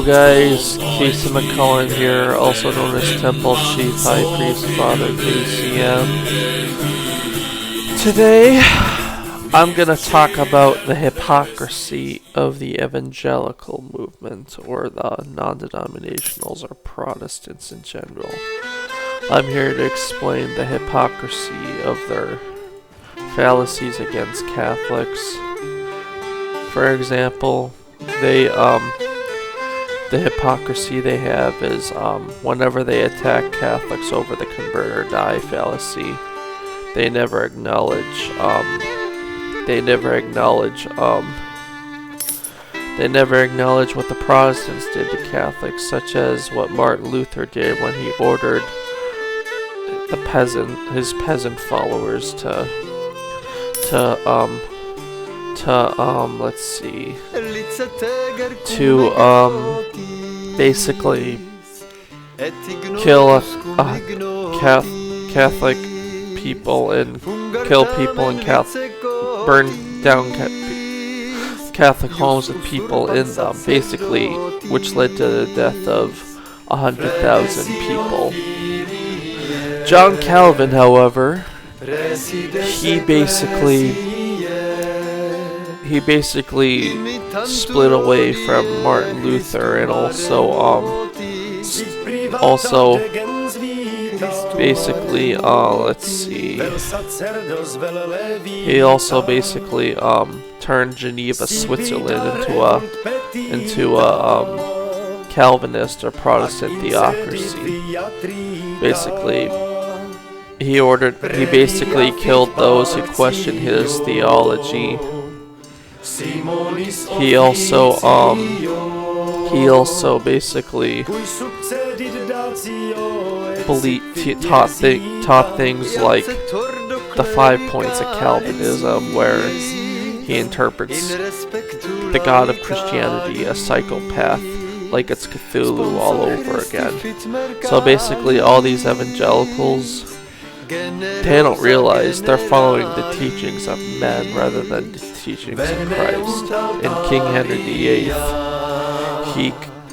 guys, Casey McCullen here, also known as Temple Chief High Priest Father KCM. Today, I'm going to talk about the hypocrisy of the Evangelical movement, or the non-denominationals, or Protestants in general. I'm here to explain the hypocrisy of their fallacies against Catholics. For example, the hypocrisy they have is whenever they attack Catholics over the convert or die fallacy, they never acknowledge what the Protestants did to Catholics, such as what Martin Luther did when he ordered his peasant followers to basically kill Catholic people and burn down Catholic homes with people in them, basically, which led to the death of 100,000 people. John Calvin, however, he basically split away from Martin Luther, and he also basically turned Geneva, Switzerland into a Calvinist or Protestant theocracy. Basically, he basically killed those who questioned his theology. He also basically taught things like the 5 points of Calvinism, where he interprets the God of Christianity as psychopath, like it's Cthulhu all over again. So basically, all these evangelicals, they don't realize they're following the teachings of men rather than the teachings of Christ. And King Henry VIII,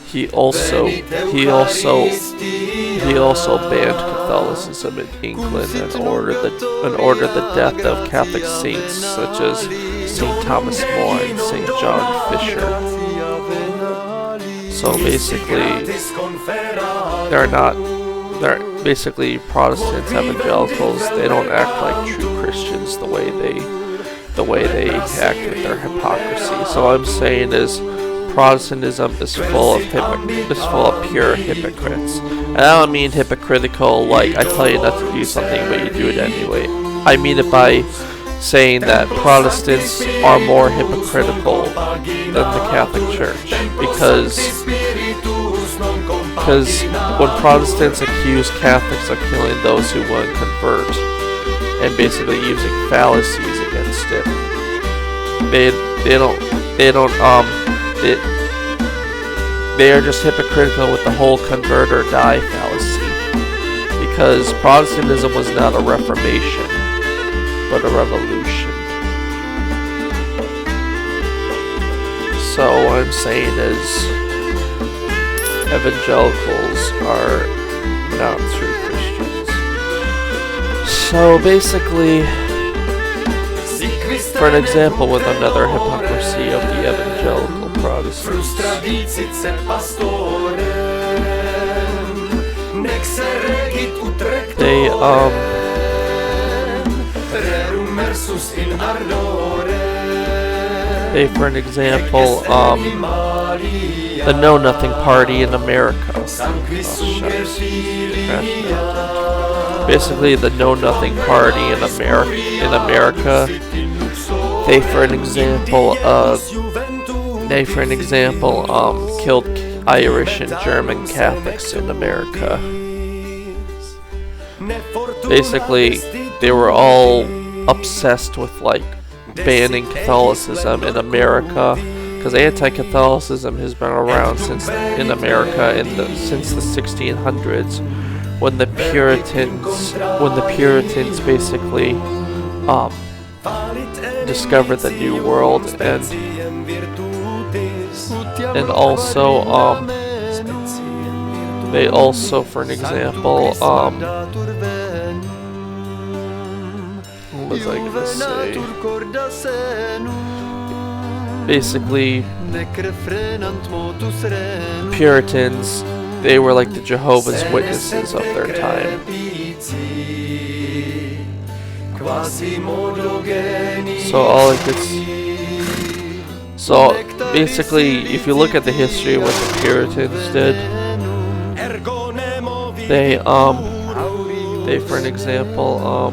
he also banned Catholicism in England and ordered the death of Catholic saints such as St. Thomas More and St. John Fisher. So basically, they're basically Protestants, evangelicals. They don't act like true Christians the way they act with their hypocrisy. So what I'm saying is, Protestantism is full of pure hypocrites. And I don't mean hypocritical like I tell you not to do something but you do it anyway. I mean it by saying that Protestants are more hypocritical than the Catholic Church, because when Protestants accuse Catholics of killing those who wouldn't convert and basically using fallacies against it, they are just hypocritical with the whole convert or die fallacy, because Protestantism was not a reformation, but a revolution. So what I'm saying is, evangelicals are not true Christians. So basically, for an example with another hypocrisy of the evangelical Protestants, for an example, the Know Nothing Party in America. Basically, the Know Nothing Party in America. They, for an example, killed Irish and German Catholics in America. Basically, they were all obsessed with banning Catholicism in America, because anti-Catholicism has been around in America since the 1600s, when the Puritans basically discovered the New World, and also They also, for an example, what was I gonna say? Basically, Puritans, they were like the Jehovah's Witnesses of their time. So basically, if you look at the history of what the Puritans did, they for an example,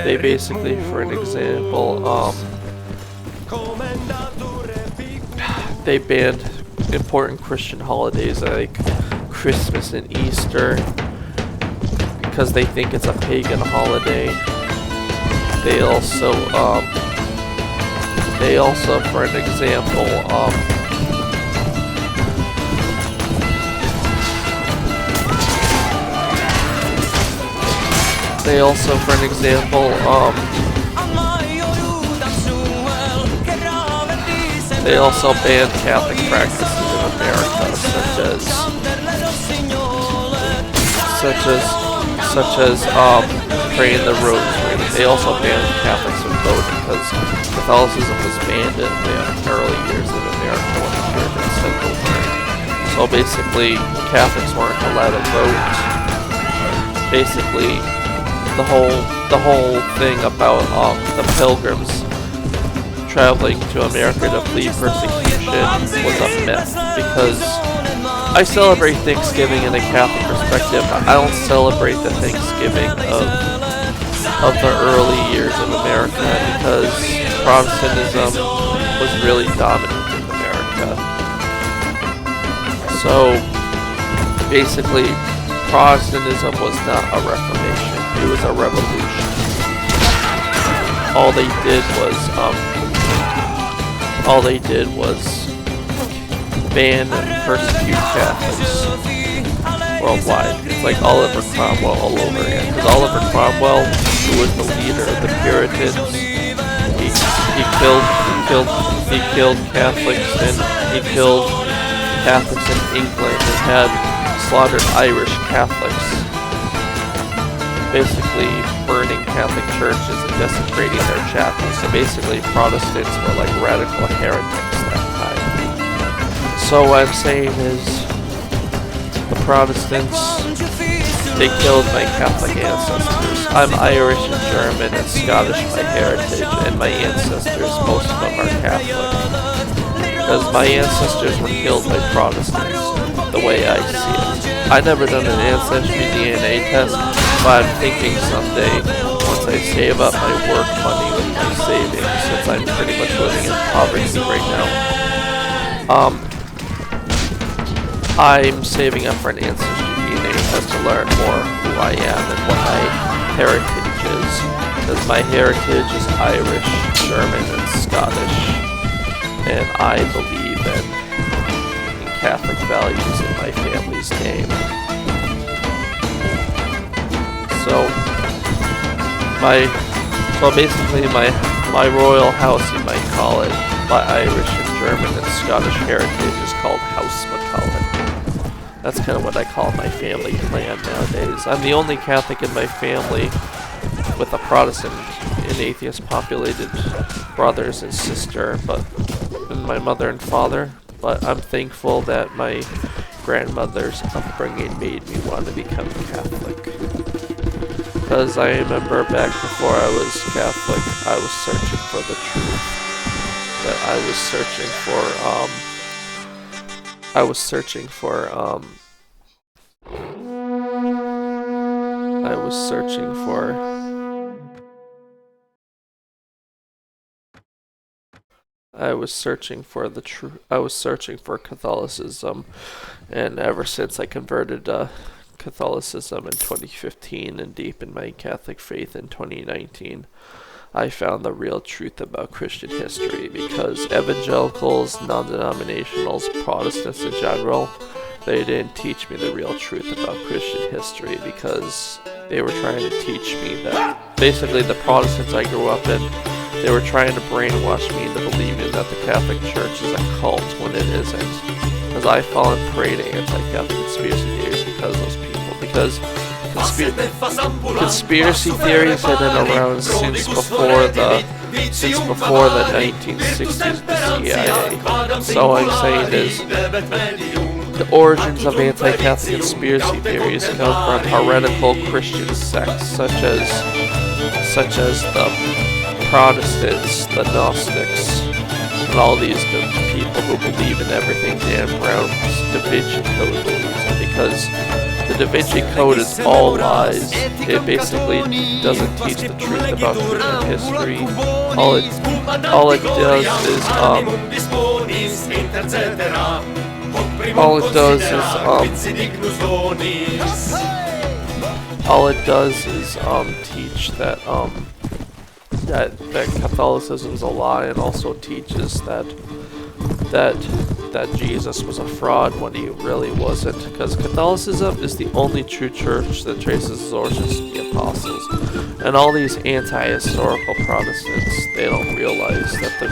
they basically, for an example, they banned important Christian holidays like Christmas and Easter because they think it's a pagan holiday. They also, for an example, they also banned Catholic practices in America, such as praying the rosary. They also banned Catholics from voting because Catholicism was banned in the early years of America when the Puritans took over. So basically, Catholics weren't allowed to vote. Basically, the whole thing about the Pilgrims traveling to America to flee persecution was a myth, because I celebrate Thanksgiving in a Catholic perspective. I don't celebrate the Thanksgiving of the early years of America, because Protestantism was really dominant in America. So basically, Protestantism was not a reformation, it was a revolution. All they did was ban and persecute Catholics worldwide. It's like Oliver Cromwell all over again. Because Oliver Cromwell, who was the leader of the Puritans, he killed Catholics, and he killed Catholics in England and had slaughtered Irish Catholics, basically burning Catholic churches and desecrating their chapels. So basically, Protestants were like radical heretics that time. So what I'm saying is, the Protestants, they killed my Catholic ancestors. I'm Irish and German and Scottish by heritage, and my ancestors, most of them are Catholic. Because my ancestors were killed by Protestants, the way I see it. I never done an ancestry DNA test, but I'm thinking someday, once I save up my work money with my savings, since I'm pretty much living in poverty right now, I'm saving up for an ancestry DNA test to learn more who I am and what my heritage is. Because my heritage is Irish, German, and Scottish, and I believe in Catholic values in my family's name. So basically my royal house, you might call it, my Irish and German and Scottish heritage is called House McCullen. That's kind of what I call my family clan nowadays. I'm the only Catholic in my family with a Protestant and atheist populated brothers and sister, and my mother and father. But I'm thankful that my grandmother's upbringing made me want to become Catholic. Because I remember back before I was Catholic, I was searching for the truth. That I was searching for the truth. I was searching for Catholicism, and ever since I converted to Catholicism in 2015 and deepened my Catholic faith in 2019, I found the real truth about Christian history, because evangelicals, non-denominationals, Protestants in general, they didn't teach me the real truth about Christian history, because they were trying to teach me that basically the Protestants I grew up in, they were trying to brainwash me into believing that the Catholic Church is a cult when it isn't. because I fall in prey to anti-Catholic conspiracy theories because of those people. Because conspiracy theories have been around since before the 1960s, the CIA. So what I'm saying is, the origins of anti-Catholic conspiracy theories come from heretical Christian sects such as the Protestants, the Gnostics, and all these people who believe in everything Dan Brown's Da Vinci Code believes in, because the Da Vinci Code is all lies. It basically doesn't teach the truth about human history. All it does is teach that Catholicism is a lie, and also teaches that Jesus was a fraud when he really wasn't, because Catholicism is the only true church that traces its origins to the apostles. And all these anti-historical Protestants, they don't realize that they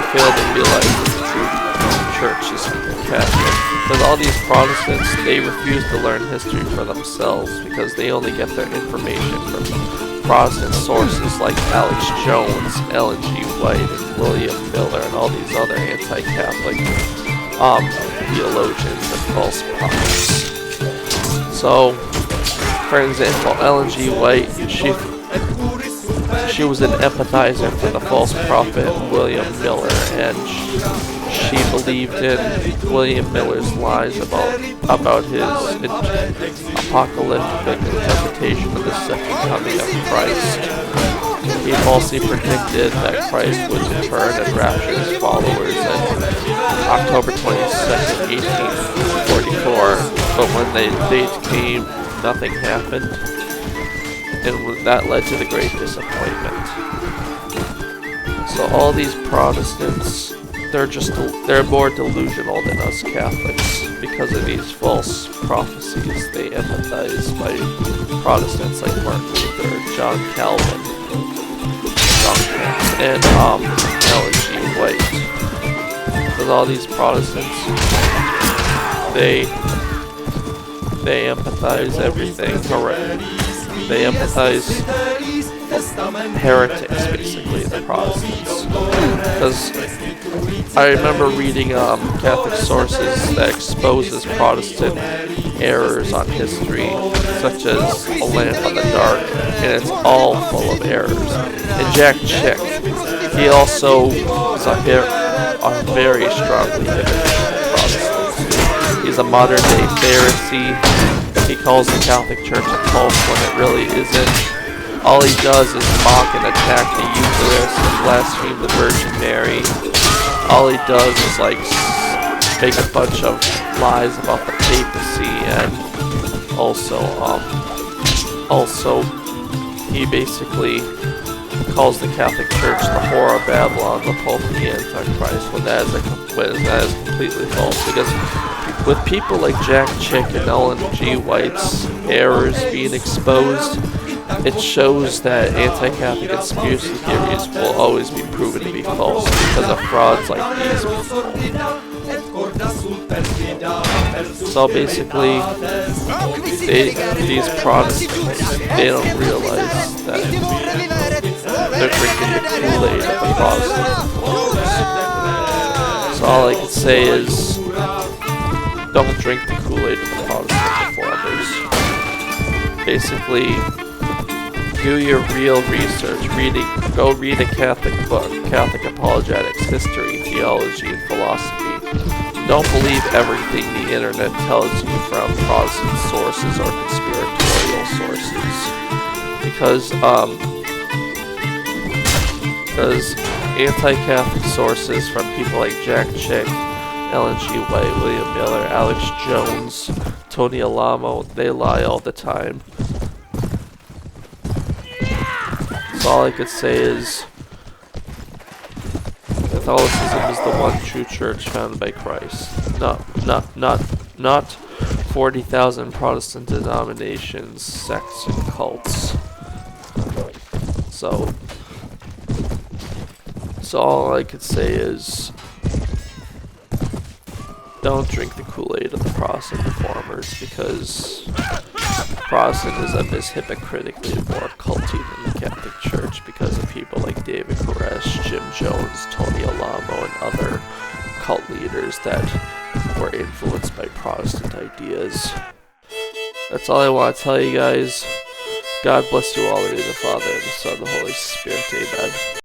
fail to realize that the true church is Catholic. Because all these Protestants, they refuse to learn history for themselves because they only get their information from Protestant sources like Alex Jones, Ellen G. White, and William Miller, and all these other anti-Catholic theologians and false prophets. So, for example, Ellen G. White, she was an empathizer for the false prophet William Miller, and she believed in William Miller's lies about his apocalyptic interpretation of the second coming of Christ. He falsely predicted that Christ would return and rapture his followers on October 22nd, 1844, but when the date came, nothing happened, and that led to the Great Disappointment. So all these Protestants, they're more delusional than us Catholics because of these false prophecies. They empathize by Protestants like Martin Luther, John Calvin, and Ellen G. White. Because all these Protestants, they empathize everything. They empathize heretics, basically, the Protestants. Because I remember reading Catholic sources that exposes Protestant errors on history, such as A Lamp in the Dark, and it's all full of errors. And Jack Chick, he also is a very strongly bigoted Protestant. He's a modern-day Pharisee. He calls the Catholic Church a cult when it really isn't. All he does is mock and attack the Eucharist and blaspheme the Virgin Mary. All he does is make a bunch of lies about the papacy, and also he basically calls the Catholic Church the whore of Babylon, the Pope, and the Antichrist, when that is completely false. Because with people like Jack Chick and Ellen G. White's errors being exposed, it shows that anti-Catholic conspiracy theories will always be proven to be false because of frauds like these people. So basically, these Protestants, they don't realize that they're drinking the Kool-Aid of the Protestant reformers. So all I can say is, don't drink the Kool-Aid of the Protestant reformers. Basically, do your real research. Go read a Catholic book, Catholic apologetics, history, theology, and philosophy. Don't believe everything the internet tells you from Protestant sources or conspiratorial sources. Because anti-Catholic sources from people like Jack Chick, Ellen G. White, William Miller, Alex Jones, Tony Alamo, they lie all the time. So all I could say is, Catholicism is the one true church founded by Christ. Not 40,000 Protestant denominations, sects, and cults. So all I could say is, don't drink the Kool-Aid of the Protestant reformers, because Protestantism is hypocritically more culty than the Catholic Church because of people like David Koresh, Jim Jones, Tony Alamo, and other cult leaders that were influenced by Protestant ideas. That's all I want to tell you guys. God bless you all in the name of the Father, and the Son, and the Holy Spirit. Amen.